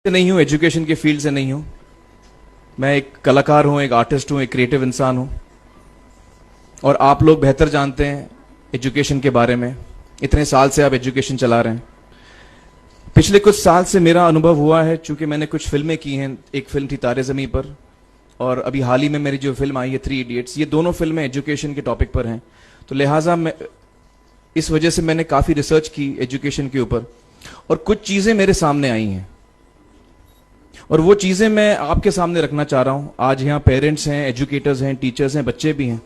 से नहीं हूँ, एजुकेशन के फील्ड से नहीं हूँ। मैं एक कलाकार हूँ, एक आर्टिस्ट हूँ, एक क्रिएटिव इंसान हूँ। और आप लोग बेहतर जानते हैं एजुकेशन के बारे में। इतने साल से आप एजुकेशन चला रहे हैं। पिछले कुछ साल से मेरा अनुभव हुआ है, चूंकि मैंने कुछ फिल्में की हैं। एक फिल्म थी तारे ज़मीं पर, और अभी हाल ही में मेरी जो फिल्म आई है 3 इडियट्स, ये दोनों फिल्में एजुकेशन के टॉपिक पर हैं। तो लिहाजा मैं इस वजह से मैंने काफ़ी रिसर्च की एजुकेशन के ऊपर, और कुछ चीज़ें मेरे सामने आई हैं और वो चीज़ें मैं आपके सामने रखना चाह रहा हूँ। आज यहाँ पेरेंट्स हैं, एजुकेटर्स हैं, टीचर्स हैं, बच्चे भी हैं।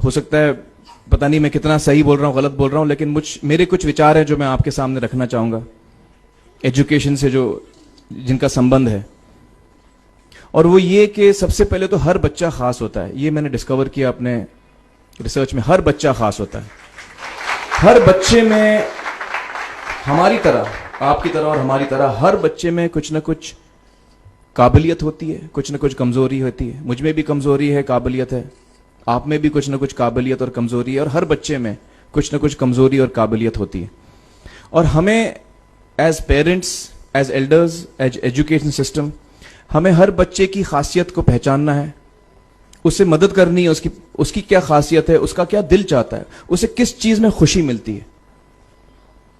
हो सकता है पता नहीं मैं कितना सही बोल रहा हूँ, गलत बोल रहा हूँ, लेकिन मेरे कुछ विचार हैं जो मैं आपके सामने रखना चाहूँगा एजुकेशन से जो जिनका संबंध है। और वो ये कि सबसे पहले तो हर बच्चा खास होता है। ये मैंने डिस्कवर किया अपने रिसर्च में। हर बच्चा खास होता है। हर बच्चे में, हमारी तरह, आपकी तरह और हमारी तरह, हर बच्चे में कुछ ना कुछ काबिलियत होती है, कुछ ना कुछ कमजोरी होती है। मुझ में भी कमजोरी है, काबिलियत है। आप में भी कुछ ना कुछ काबिलियत और कमजोरी है, और हर बच्चे में कुछ ना कुछ कमजोरी और काबिलियत होती है। और हमें as parents, as elders, as education system, हमें हर बच्चे की खासियत को पहचानना है, उसे मदद करनी है। उसकी क्या खासियत है, उसका क्या दिल चाहता है, उसे किस चीज में खुशी मिलती है,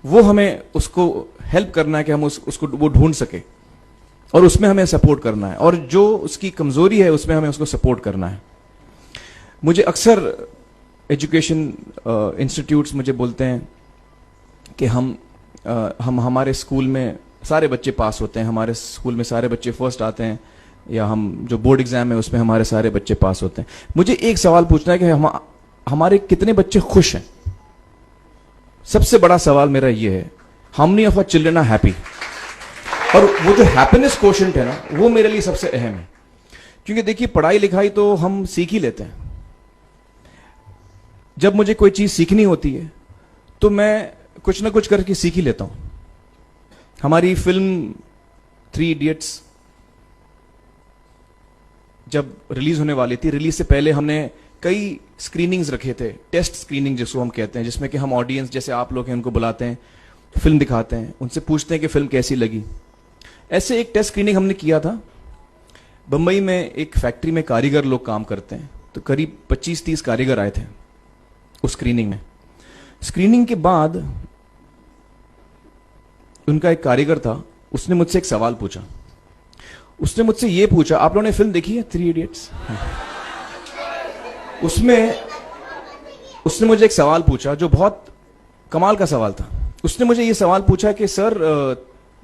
वो हमें उसको हेल्प करना है कि हम उसको वो ढूंढ सके, और उसमें हमें सपोर्ट करना है। और जो उसकी कमजोरी है उसमें हमें उसको सपोर्ट करना है। मुझे अक्सर एजुकेशन इंस्टीट्यूट्स मुझे बोलते हैं कि हम हमारे स्कूल में सारे बच्चे पास होते हैं, हमारे स्कूल में सारे बच्चे फर्स्ट आते हैं, या हम जो बोर्ड एग्जाम है उसमें हमारे सारे बच्चे पास होते हैं। मुझे एक सवाल पूछना है कि हमारे कितने बच्चे खुश हैं? सबसे बड़ा सवाल मेरा ये है, how many of our children are happy? और वो जो हैप्पीनेस क्वोशेंट है ना, वो मेरे लिए सबसे अहम है। क्योंकि देखिए, पढ़ाई लिखाई तो हम सीख ही लेते हैं। जब मुझे कोई चीज सीखनी होती है तो मैं कुछ ना कुछ करके सीख ही लेता हूं। हमारी फिल्म 3 इडियट्स जब रिलीज होने वाली थी, रिलीज से पहले हमने कई स्क्रीनिंग्स रखे थे, टेस्ट स्क्रीनिंग जिसको हम कहते हैं, जिसमें कि हम ऑडियंस, जैसे आप लोग हैं, उनको बुलाते हैं, फिल्म दिखाते हैं, उनसे पूछते हैं कि फिल्म कैसी लगी। ऐसे एक टेस्ट स्क्रीनिंग हमने किया था बंबई में। एक फैक्ट्री में कारीगर लोग काम करते हैं, तो करीब 25-30 कारीगर आए थे उस स्क्रीनिंग में। स्क्रीनिंग के बाद उनका एक कारीगर था, उसने मुझसे एक सवाल पूछा। उसने मुझसे ये पूछा, आप लोगों ने फिल्म देखी है 3 इडियट्स? उसमें उसने मुझे एक सवाल पूछा जो बहुत कमाल का सवाल था। उसने मुझे ये सवाल पूछा कि सर,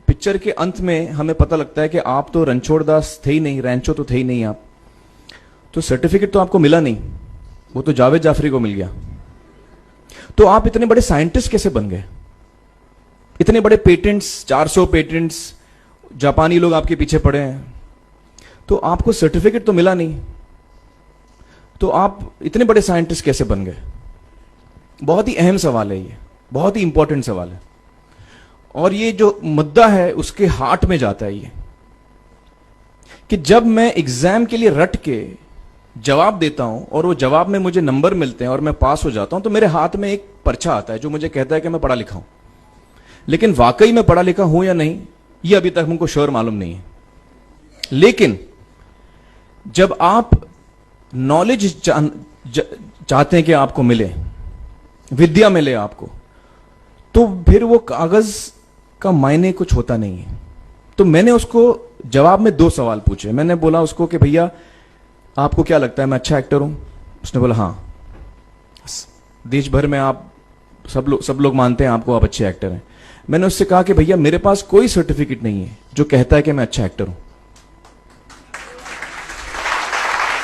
पिक्चर के अंत में हमें पता लगता है कि आप तो रणछोड़ दास थे ही नहीं, रैंचो तो थे ही नहीं आप, तो सर्टिफिकेट तो आपको मिला नहीं, वो तो जावेद जाफरी को मिल गया। तो आप इतने बड़े साइंटिस्ट कैसे बन गए? इतने बड़े पेटेंट्स, 400 पेटेंट्स, जापानी लोग आपके पीछे पड़े हैं, तो आपको सर्टिफिकेट तो मिला नहीं, तो आप इतने बड़े साइंटिस्ट कैसे बन गए? बहुत ही अहम सवाल है ये, बहुत ही इंपॉर्टेंट सवाल है। और ये जो मुद्दा है उसके हार्ट में जाता है ये, कि जब मैं एग्जाम के लिए रट के जवाब देता हूं और वो जवाब में मुझे नंबर मिलते हैं और मैं पास हो जाता हूं, तो मेरे हाथ में एक पर्चा आता है जो मुझे कहता है कि मैं पढ़ा लिखा हूं। लेकिन वाकई में पढ़ा लिखा हूं या नहीं, ये अभी तक हमको श्योर मालूम नहीं है। लेकिन जब आप नॉलेज चाहते हैं कि आपको मिले, विद्या मिले आपको, तो फिर वो कागज का मायने कुछ होता नहीं है। तो मैंने उसको जवाब में 2 सवाल पूछे। मैंने बोला उसको कि भैया, आपको क्या लगता है मैं अच्छा एक्टर हूं? उसने बोला हाँ, देश भर में आप सब लोग मानते हैं आपको, आप अच्छे एक्टर हैं। मैंने उससे कहा कि भैया, मेरे पास कोई सर्टिफिकेट नहीं है जो कहता है कि मैं अच्छा एक्टर हूं।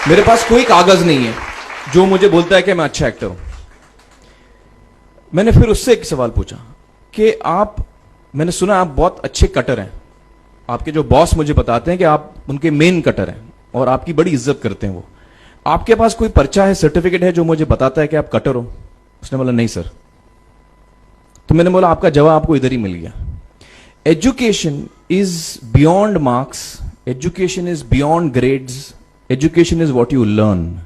मेरे पास कोई कागज नहीं है जो मुझे बोलता है कि मैं अच्छा एक्टर हूं। मैंने फिर उससे एक सवाल पूछा कि मैंने सुना आप बहुत अच्छे कटर हैं, आपके जो बॉस मुझे बताते हैं कि आप उनके मेन कटर हैं और आपकी बड़ी इज्जत करते हैं वो। आपके पास कोई पर्चा है, सर्टिफिकेट है जो मुझे बताता है कि आप कटर हो? उसने बोला नहीं सर। तो मैंने बोला आपका जवाब आपको इधर ही मिल गया। Education is beyond marks, education is beyond grades, education is what you learn.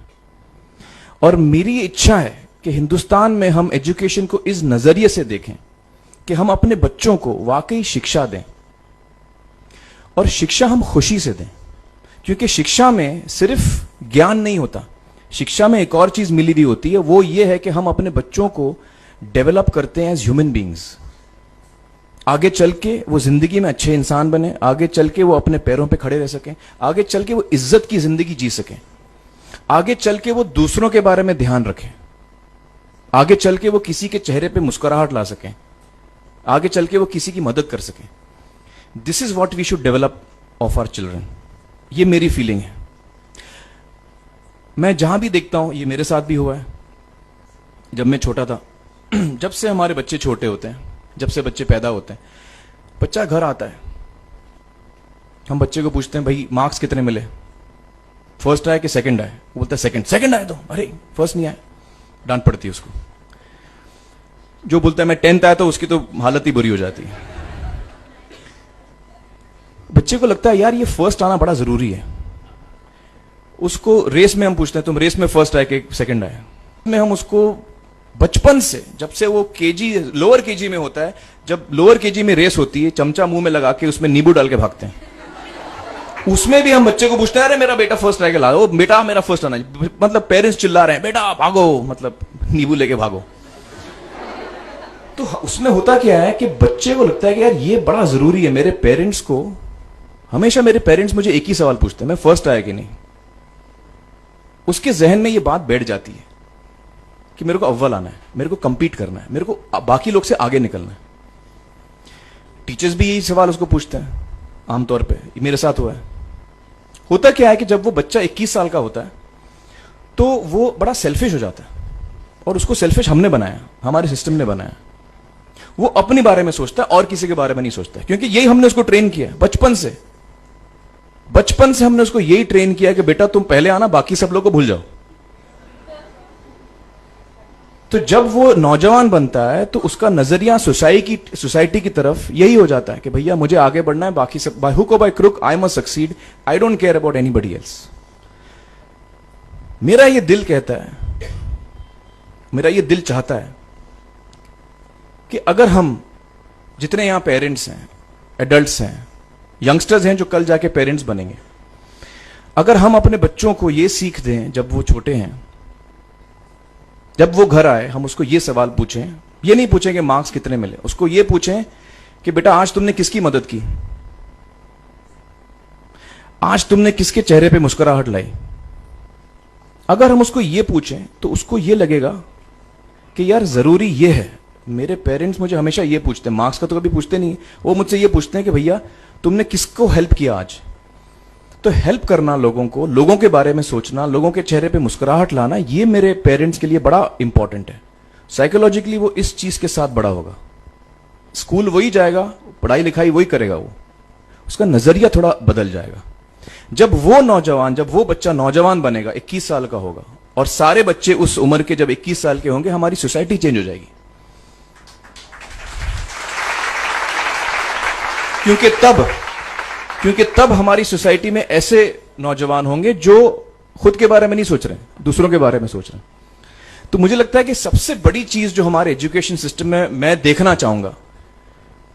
और मेरी इच्छा है कि हिंदुस्तान में हम एजुकेशन को इस नजरिए से देखें कि हम अपने बच्चों को वाकई शिक्षा दें। और शिक्षा हम खुशी से दें, क्योंकि शिक्षा में सिर्फ ज्ञान नहीं होता, शिक्षा में एक और चीज मिली हुई होती है, वो ये है कि हम अपने बच्चों को डेवलप करते हैं एज ह्यूमन बींग्स। आगे चल के वो जिंदगी में अच्छे इंसान बने, आगे चल के वो अपने पैरों पे खड़े रह सकें, आगे चल के वो इज्जत की जिंदगी जी सकें, आगे चल के वो दूसरों के बारे में ध्यान रखें, आगे चल के वो किसी के चेहरे पे मुस्कुराहट ला सकें, आगे चल के वो किसी की मदद कर सकें। This is what we should develop of our children. ये मेरी फीलिंग है। मैं जहां भी देखता हूं, ये मेरे साथ भी हुआ है जब मैं छोटा था। जब से हमारे बच्चे छोटे होते हैं, जब से बच्चे पैदा होते हैं, बच्चा घर आता है, हम बच्चे को पूछते हैं भाई मार्क्स कितने मिले, फर्स्ट आया कि सेकंड आया? वो बोलता है सेकंड। सेकंड आया तो अरे फर्स्ट नहीं आया, डांट पड़ती है उसको। जो बोलता है मैं 10th आया तो उसकी तो हालत ही बुरी हो जाती है। बच्चे को लगता है यार ये फर्स्ट आना बड़ा जरूरी है। उसको रेस में हम पूछते हैं तुम रेस में फर्स्ट आए कि सेकंड आया? में हम उसको बचपन से, जब से वो केजी लोअर केजी में होता है, जब लोअर केजी में रेस होती है, चमचा मुंह में लगा के उसमें नींबू डाल के भागते हैं। उसमें भी हम बच्चे को पूछते हैं अरे मेरा बेटा फर्स्ट आएगा, ला ओ बेटा मेरा फर्स्ट आना, मतलब पेरेंट्स चिल्ला रहे हैं बेटा भागो, मतलब नींबू लेके भागो। तो उसमें होता क्या है कि बच्चे को लगता है कि यार ये बड़ा जरूरी है। मेरे पेरेंट्स को हमेशा, मेरे पेरेंट्स मुझे एक ही सवाल पूछते हैं, मैं फर्स्ट आया कि नहीं। उसके जहन में ये बात बैठ जाती है कि मेरे को अव्वल आना है, मेरे को कंपीट करना है, मेरे को बाकी लोग से आगे निकलना है। टीचर्स भी यही सवाल उसको पूछते हैं आमतौर पे, मेरे साथ हुआ है। होता क्या है कि जब वो बच्चा 21 साल का होता है तो वो बड़ा सेल्फिश हो जाता है, और उसको सेल्फिश हमने बनाया, हमारे सिस्टम ने बनाया। वो अपने बारे में सोचता है और किसी के बारे में नहीं सोचता है, क्योंकि यही हमने उसको ट्रेन किया बचपन से। बचपन से हमने उसको यही ट्रेन किया कि बेटा तुम पहले आना, बाकी सब लोग को भूल जाओ। तो जब वो नौजवान बनता है तो उसका नजरिया सोसाइटी की तरफ यही हो जाता है कि भैया मुझे आगे बढ़ना है, बाकी सब बाय हुक और by crook I must succeed, I don't care about anybody else. मेरा ये दिल कहता है, मेरा ये दिल चाहता है कि अगर हम जितने यहां पेरेंट्स हैं, एडल्ट्स हैं, यंगस्टर्स हैं जो कल जाके पेरेंट्स बनेंगे, अगर हम अपने बच्चों को ये सीख दें जब वो छोटे हैं, जब वो घर आए हम उसको ये सवाल पूछें, ये नहीं पूछें कि मार्क्स कितने मिले, उसको ये पूछें कि बेटा आज तुमने किसकी मदद की, आज तुमने किसके चेहरे पे मुस्कुराहट लाई। अगर हम उसको ये पूछें तो उसको ये लगेगा कि यार जरूरी ये है, मेरे पेरेंट्स मुझे हमेशा ये पूछते हैं, मार्क्स का तो कभी पूछते नहीं, वो मुझसे ये पूछते हैं कि भैया तुमने किसको हेल्प किया आज। तो हेल्प करना लोगों को, लोगों के बारे में सोचना, लोगों के चेहरे पे मुस्कुराहट लाना, ये मेरे पेरेंट्स के लिए बड़ा इंपॉर्टेंट है। साइकोलॉजिकली वो इस चीज के साथ बड़ा होगा। स्कूल वही जाएगा, पढ़ाई लिखाई वही करेगा, वो उसका नजरिया थोड़ा बदल जाएगा। जब वो बच्चा नौजवान बनेगा, 21 साल का होगा, और सारे बच्चे उस उम्र के जब 21 साल के होंगे, हमारी सोसाइटी चेंज हो जाएगी। क्योंकि तब हमारी सोसाइटी में ऐसे नौजवान होंगे जो खुद के बारे में नहीं सोच रहे, दूसरों के बारे में सोच रहे हैं। तो मुझे लगता है कि सबसे बड़ी चीज जो हमारे एजुकेशन सिस्टम में मैं देखना चाहूंगा,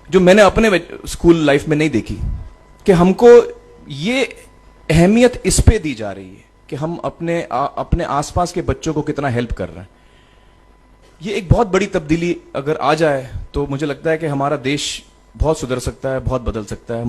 जो मैंने अपने स्कूल लाइफ में नहीं देखी, कि हमको ये अहमियत इस पे दी जा रही है कि हम अपने आसपास के बच्चों को कितना हेल्प कर रहे हैं। ये एक बहुत बड़ी तब्दीली अगर आ जाए तो मुझे लगता है कि हमारा देश बहुत सुधर सकता है, बहुत बदल सकता है।